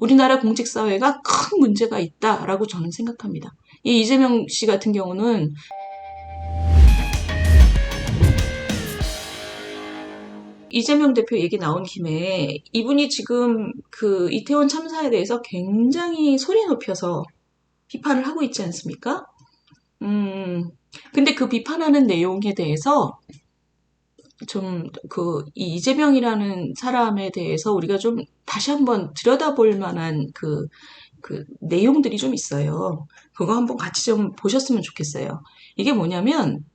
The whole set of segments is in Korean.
우리나라 공직사회가 큰 문제가 있다라고 저는 생각합니다. 이 이재명 씨 같은 경우는 이재명 대표 얘기 나온 김에 이분이 지금 그 이태원 참사에 대해서 굉장히 소리 높여서 비판을 하고 있지 않습니까? 근데 그 비판하는 내용에 대해서 좀 이 이재명이라는 사람에 대해서 우리가 좀 다시 한번 들여다볼 만한 그 내용들이 좀 있어요. 그거 한번 같이 좀 보셨으면 좋겠어요. 이게 뭐냐면,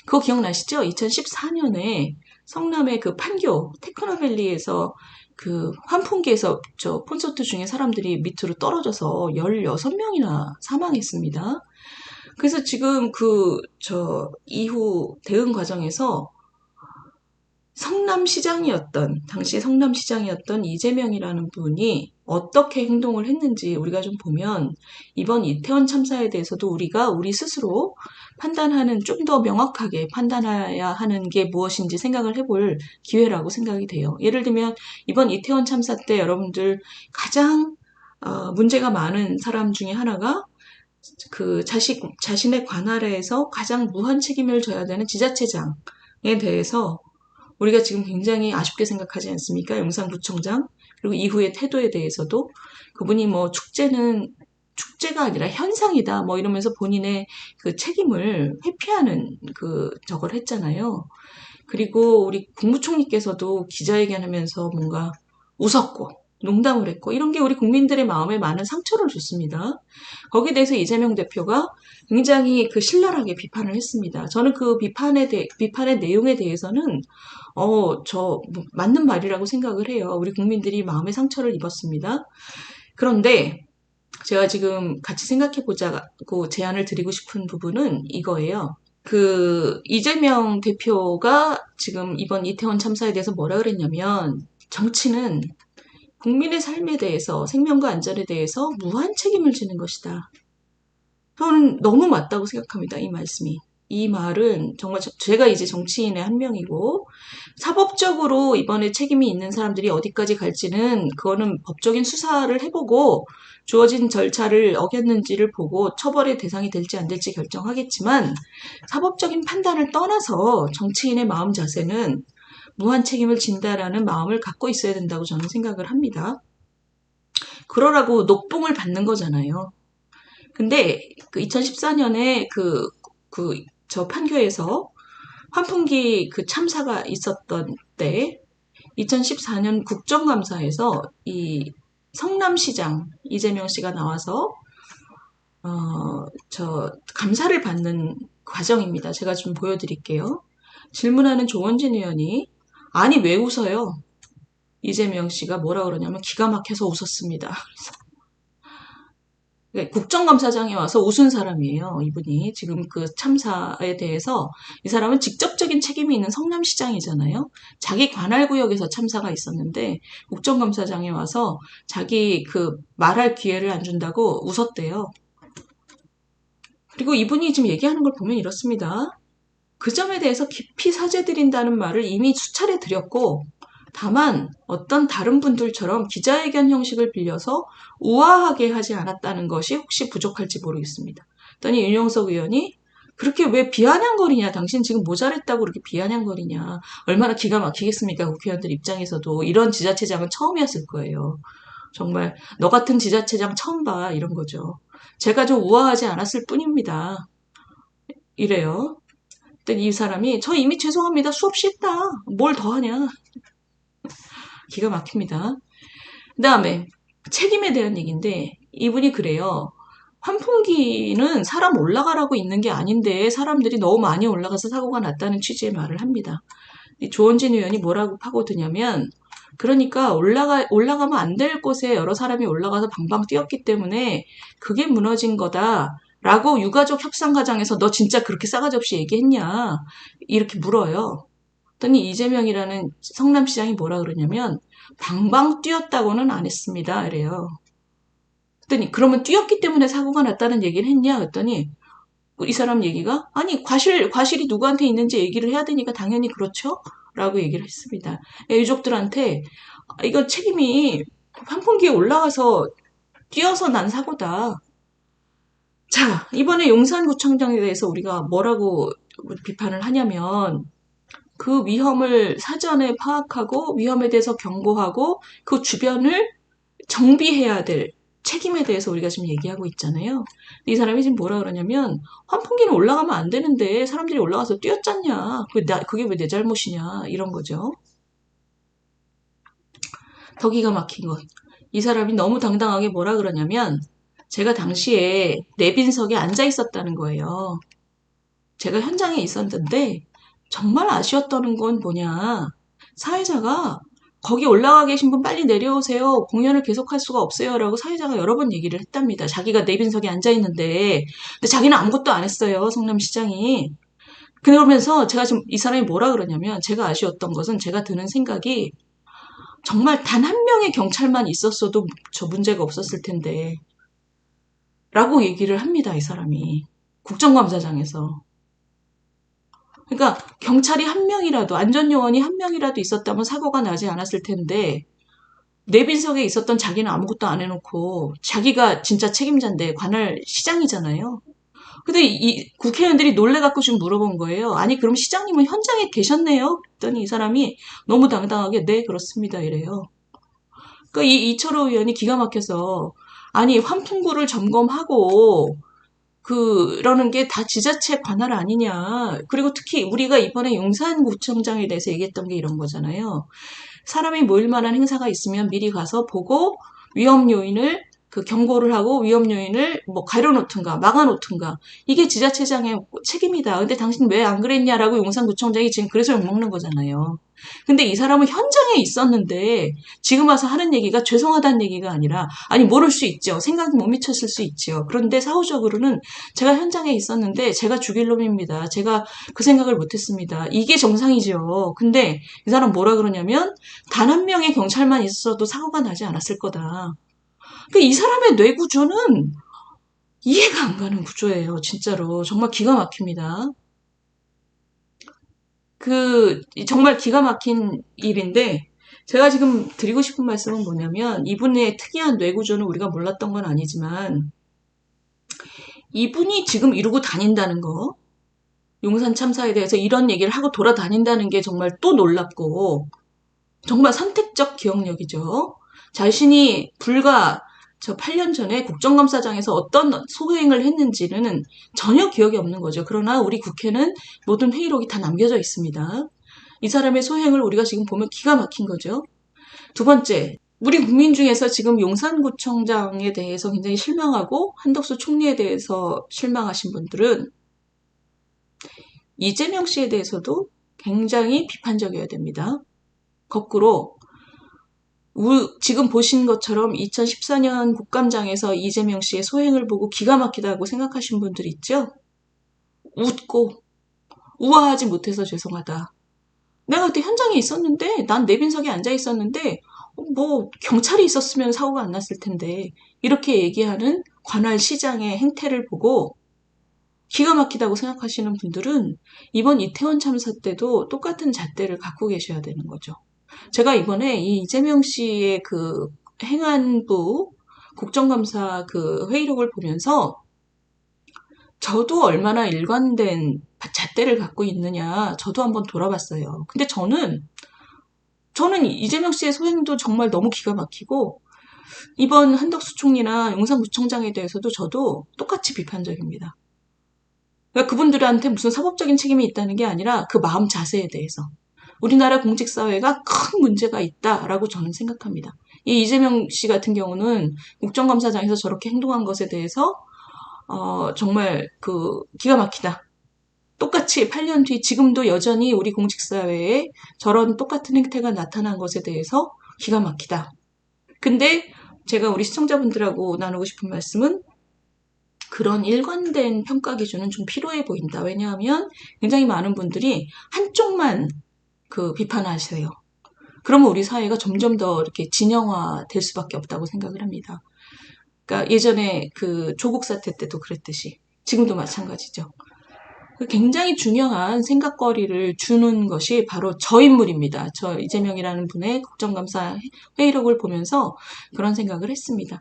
그거 기억나시죠? 2014년에 성남의 그 판교, 테크노밸리에서 그 환풍기에서 저 콘서트 중에 사람들이 밑으로 떨어져서 16명이나 사망했습니다. 그래서 지금 이후 대응 과정에서 당시 성남시장이었던 이재명이라는 분이 어떻게 행동을 했는지 우리가 좀 보면 이번 이태원 참사에 대해서도 우리 스스로 판단하는, 좀 더 명확하게 판단해야 하는 게 무엇인지 생각을 해볼 기회라고 생각이 돼요. 예를 들면 이번 이태원 참사 때 여러분들 가장 문제가 많은 사람 중에 하나가 자신의 관할에서 가장 무한 책임을 져야 되는 지자체장에 대해서 우리가 지금 굉장히 아쉽게 생각하지 않습니까? 용산구청장. 그리고 이후의 태도에 대해서도 그분이 뭐 축제가 아니라 현상이다 뭐 이러면서 본인의 그 책임을 회피하는 저걸 했잖아요. 그리고 우리 국무총리께서도 기자회견하면서 뭔가 웃었고 농담을 했고 이런 게 우리 국민들의 마음에 많은 상처를 줬습니다. 거기에 대해서 이재명 대표가 굉장히 신랄하게 비판을 했습니다. 저는 그 비판의 내용에 대해서는 맞는 말이라고 생각을 해요. 우리 국민들이 마음의 상처를 입었습니다. 그런데 제가 지금 같이 생각해보자고 제안을 드리고 싶은 부분은 이거예요. 이재명 대표가 지금 이번 이태원 참사에 대해서 뭐라 그랬냐면, 정치는 국민의 삶에 대해서, 생명과 안전에 대해서 무한 책임을 지는 것이다. 저는 너무 맞다고 생각합니다, 이 말씀이. 이 말은 정말 제가 이제 정치인의 한 명이고, 사법적으로 이번에 책임이 있는 사람들이 어디까지 갈지는 그거는 법적인 수사를 해보고 주어진 절차를 어겼는지를 보고 처벌의 대상이 될지 안 될지 결정하겠지만, 사법적인 판단을 떠나서 정치인의 마음 자세는 무한 책임을 진다라는 마음을 갖고 있어야 된다고 저는 생각을 합니다. 그러라고 녹봉을 받는 거잖아요. 근데 2014년에 저 판교에서 환풍기 참사가 있었던 때 2014년 국정감사에서 이 성남시장 이재명 씨가 나와서 감사를 받는 과정입니다. 제가 좀 보여드릴게요. 질문하는 조원진 의원이 아니 왜 웃어요? 이재명 씨가 뭐라 그러냐면 기가 막혀서 웃었습니다. 국정감사장에 와서 웃은 사람이에요. 이분이 지금 그 참사에 대해서 이 사람은 직접적인 책임이 있는 성남시장이잖아요. 자기 관할구역에서 참사가 있었는데 국정감사장에 와서 자기 말할 기회를 안 준다고 웃었대요. 그리고 이분이 지금 얘기하는 걸 보면 이렇습니다. 그 점에 대해서 깊이 사죄드린다는 말을 이미 수차례 드렸고, 다만 어떤 다른 분들처럼 기자회견 형식을 빌려서 우아하게 하지 않았다는 것이 혹시 부족할지 모르겠습니다. 그랬더니 윤영석 의원이 그렇게 왜 비아냥거리냐, 당신 지금 모자랬다고 그렇게 비아냥거리냐, 얼마나 기가 막히겠습니까? 국회의원들 입장에서도. 이런 지자체장은 처음이었을 거예요. 정말 너 같은 지자체장 처음 봐, 이런 거죠. 제가 좀 우아하지 않았을 뿐입니다. 이래요. 그랬더니 이 사람이 저 이미 죄송합니다, 수업 싫다, 뭘 더 하냐. 기가 막힙니다. 그 다음에 책임에 대한 얘기인데 이분이 그래요. 환풍기는 사람 올라가라고 있는 게 아닌데 사람들이 너무 많이 올라가서 사고가 났다는 취지의 말을 합니다. 조원진 의원이 뭐라고 파고드냐면, 그러니까 올라가면 안 될 곳에 여러 사람이 올라가서 방방 뛰었기 때문에 그게 무너진 거다 라고 유가족 협상과정에서 너 진짜 그렇게 싸가지 없이 얘기했냐 이렇게 물어요. 그랬더니 이재명이라는 성남시장이 뭐라 그러냐면 방방 뛰었다고는 안 했습니다. 이래요. 그랬더니 그러면 뛰었기 때문에 사고가 났다는 얘기를 했냐? 그랬더니 이 사람 얘기가 아니 과실이 누구한테 있는지 얘기를 해야 되니까 당연히 그렇죠? 라고 얘기를 했습니다. 유족들한테 이거 책임이 환풍기에 올라가서 뛰어서 난 사고다. 자, 이번에 용산구청장에 대해서 우리가 뭐라고 비판을 하냐면 그 위험을 사전에 파악하고 위험에 대해서 경고하고 그 주변을 정비해야 될 책임에 대해서 우리가 지금 얘기하고 있잖아요. 이 사람이 지금 뭐라 그러냐면 환풍기는 올라가면 안 되는데 사람들이 올라가서 뛰었잖냐. 그게 왜 내 잘못이냐. 이런 거죠. 더 기가 막힌 것. 이 사람이 너무 당당하게 뭐라 그러냐면 제가 당시에 내빈석에 앉아 있었다는 거예요. 제가 현장에 있었는데 정말 아쉬웠던 건 뭐냐. 사회자가 거기 올라가 계신 분 빨리 내려오세요. 공연을 계속할 수가 없어요. 라고 사회자가 여러 번 얘기를 했답니다. 자기가 내빈석에 앉아 있는데. 근데 자기는 아무것도 안 했어요. 성남시장이. 그러면서 제가 지금 이 사람이 뭐라 그러냐면 제가 아쉬웠던 것은 제가 드는 생각이 정말 단 한 명의 경찰만 있었어도 저 문제가 없었을 텐데. 라고 얘기를 합니다. 이 사람이. 국정감사장에서. 그러니까 경찰이 한 명이라도 안전요원이 한 명이라도 있었다면 사고가 나지 않았을 텐데 내빈석에 있었던 자기는 아무것도 안 해놓고 자기가 진짜 책임자인데 관할 시장이잖아요. 근데 이 국회의원들이 놀래갖고 좀 물어본 거예요. 아니 그럼 시장님은 현장에 계셨네요? 그랬더니 이 사람이 너무 당당하게 네 그렇습니다 이래요. 그러니까 이 이철호 의원이 기가 막혀서 아니 환풍구를 점검하고 그러는 게 다 지자체 관할 아니냐. 그리고 특히 우리가 이번에 용산구청장에 대해서 얘기했던 게 이런 거잖아요. 사람이 모일 만한 행사가 있으면 미리 가서 보고 위험 요인을 그 경고를 하고 위험 요인을 뭐 가려놓든가 막아놓든가 이게 지자체장의 책임이다. 근데 당신 왜 안 그랬냐라고 용산구청장이 지금 그래서 욕먹는 거잖아요. 근데 이 사람은 현장에 있었는데 지금 와서 하는 얘기가 죄송하다는 얘기가 아니라 아니 모를 수 있죠. 생각이 못 미쳤을 수 있죠. 그런데 사후적으로는 제가 현장에 있었는데 제가 죽일 놈입니다. 제가 그 생각을 못했습니다. 이게 정상이죠. 근데 이 사람 뭐라 그러냐면 단 한 명의 경찰만 있어도 사고가 나지 않았을 거다. 그러니까 이 사람의 뇌구조는 이해가 안 가는 구조예요. 진짜로. 정말 기가 막힙니다. 정말 기가 막힌 일인데, 제가 지금 드리고 싶은 말씀은 뭐냐면, 이분의 특이한 뇌구조는 우리가 몰랐던 건 아니지만, 이분이 지금 이러고 다닌다는 거, 용산 참사에 대해서 이런 얘기를 하고 돌아다닌다는 게 정말 또 놀랍고, 정말 선택적 기억력이죠. 자신이 불과 저 8년 전에 국정감사장에서 어떤 소행을 했는지는 전혀 기억이 없는 거죠. 그러나 우리 국회는 모든 회의록이 다 남겨져 있습니다. 이 사람의 소행을 우리가 지금 보면 기가 막힌 거죠. 두 번째, 우리 국민 중에서 지금 용산구청장에 대해서 굉장히 실망하고 한덕수 총리에 대해서 실망하신 분들은 이재명 씨에 대해서도 굉장히 비판적이어야 됩니다. 거꾸로 지금 보신 것처럼 2014년 국감장에서 이재명 씨의 소행을 보고 기가 막히다고 생각하신 분들 있죠? 웃고 우아하지 못해서 죄송하다. 내가 그때 현장에 있었는데 난 내빈석에 앉아 있었는데 뭐 경찰이 있었으면 사고가 안 났을 텐데 이렇게 얘기하는 관할 시장의 행태를 보고 기가 막히다고 생각하시는 분들은 이번 이태원 참사 때도 똑같은 잣대를 갖고 계셔야 되는 거죠. 제가 이번에 이 이재명 씨의 그 행안부 국정감사 그 회의록을 보면서 저도 얼마나 일관된 잣대를 갖고 있느냐 저도 한번 돌아봤어요. 근데 저는 이재명 씨의 소행도 정말 너무 기가 막히고 이번 한덕수 총리나 용산구청장에 대해서도 저도 똑같이 비판적입니다. 그러니까 그분들한테 무슨 사법적인 책임이 있다는 게 아니라 그 마음 자세에 대해서 우리나라 공직사회가 큰 문제가 있다라고 저는 생각합니다. 이 이재명 씨 같은 경우는 국정감사장에서 저렇게 행동한 것에 대해서 정말 기가 막히다. 똑같이 8년 뒤 지금도 여전히 우리 공직사회에 저런 똑같은 행태가 나타난 것에 대해서 기가 막히다. 근데 제가 우리 시청자분들하고 나누고 싶은 말씀은 그런 일관된 평가 기준은 좀 필요해 보인다. 왜냐하면 굉장히 많은 분들이 한쪽만 비판하세요. 그러면 우리 사회가 점점 더 이렇게 진영화 될 수밖에 없다고 생각을 합니다. 그러니까 예전에 조국 사태 때도 그랬듯이 지금도 마찬가지죠. 굉장히 중요한 생각거리를 주는 것이 바로 저 인물입니다. 저 이재명이라는 분의 국정감사 회의록을 보면서 그런 생각을 했습니다.